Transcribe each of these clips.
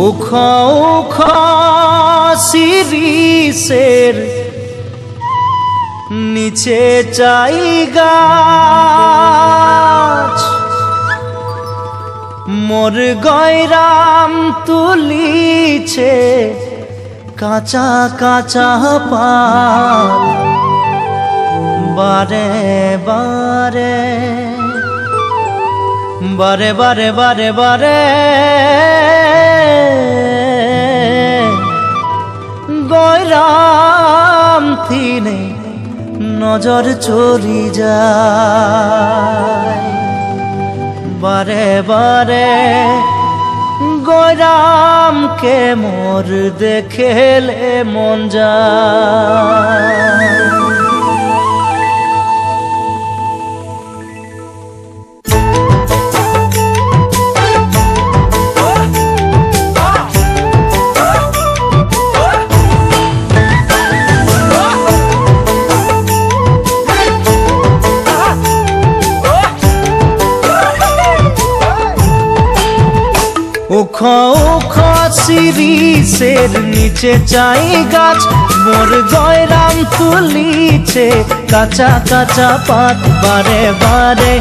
उखा उखा शिरीषेर नीचे चाई गाछ मोर गयराम तुलिछे काचा काचा पात बारे बारे बारे बारे बारे बारे गयराम थीने नजर चली जाए बारे बारे गयराम के मोर देखेले मन जाए। उखा उखा शिरीषेर नीचे चाई गाछ मोर गयराम तुलिछे काचा काचा पात बारे बारे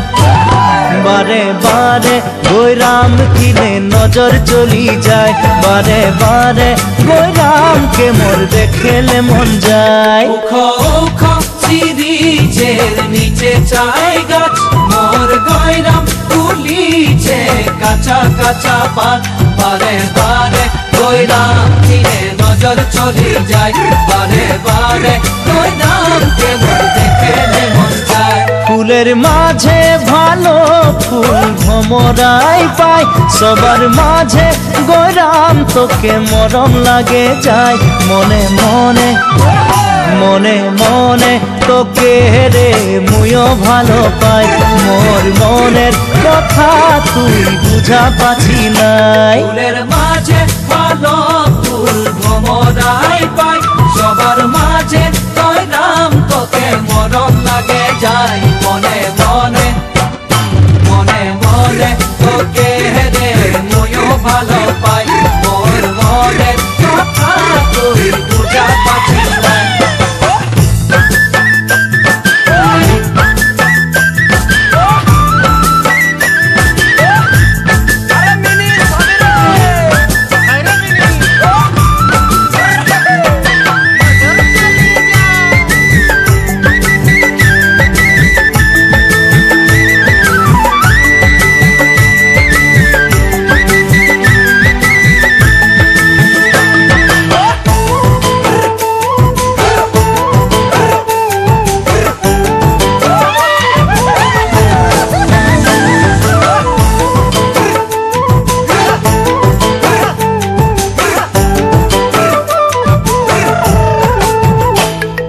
बारे बारे गयराम किने नजर चली जाए बारे बारे गयराम के मोर देखेले मन जाए। उखा उखा शिरीषेर नीचे चाई गाछ मोर गयराम तुलिछे काचा काचा पात बारे बारे गयराम किने नजर चली जाए बारे बारे गयराम के मोर देखेले मन जाए। फुलेर माझे भालो फुल भमराई पाय सबार माझे गयराम तोके मरम लागे जाए मने मने मने मने तोके रे मुयो भालो पाई मोर मनेर कथा तुई बुझा पाछि नाई। फुलेर माझे भालो फुल भमराई पाय सबार माझे गयराम तोके मरम लागे जाए मने मने मने मने तोके रे मुयो भालो पाई मोर मनेर कथा तुई बुझा पाछि नाई।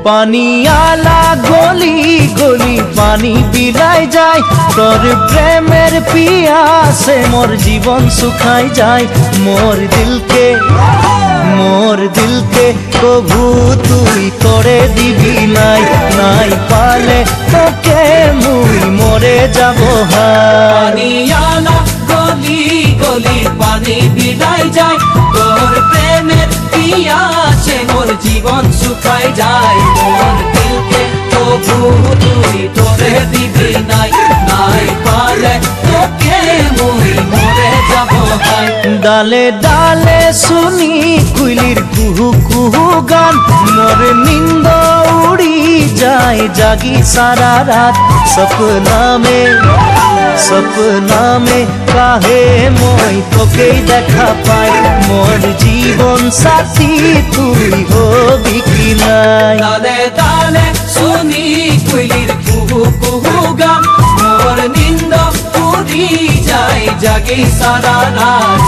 पानी आला गली गली पानी बिलाई जाए तोर प्रेमेर पियासे मोर जीवन सुखाई जाए मोर दिल के कभू तुई करे दिबी नाई नाई पाले तोके मुई मरे जाबो पानी आला गली गली पानी बिलाई जाए तोर प्रेमेर पियासे मोर जीवन सुखाई जाए मोर दिल के कभू तुई तोरे दिबी नाई नाई पाले तोके मुई मरे जाबो हाय। डाले डाले सुनी कुइलिर कुहू कुहू गान मोर निंद उड़ी जाए जागी सारा रात सपना में काहे मोई तोके देखा पाई मोर जीवन साथी तुई होबी कि नाई। डाले डाले सुनी कुइलिर कुहू कुहू गान मोर निंद उड़ी जाए जागी सारा रात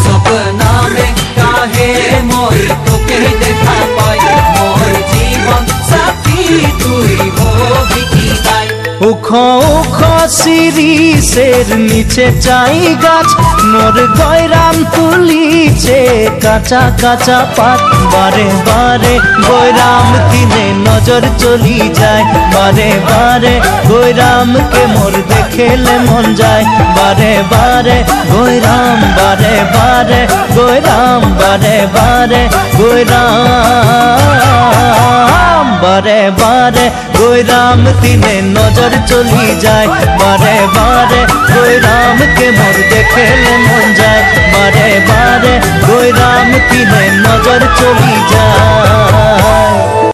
सपना में काहे मोई तोके देखा पाई मोर जीवन साथी উখো উখো শিরিষের নিচে চাই গাছ মোর গয়রাম তুলিছে কাঁচা কাঁচা পাত বারে বারে গয়রাম দিনে নজর চলি যায় বারে বারে গয়রামকে মোর দেখেলে মন যায় বারে বারে গয়রাম বারে বারে গয়রাম বারে বারে গয়রাম বারে বারে গয়রাম দিনে নজর চলি যায় বারে বারে গয়রামকে মোর দেখেলে মন যায় বারে বারে গয়রাম দিনে নজর চলি যায়।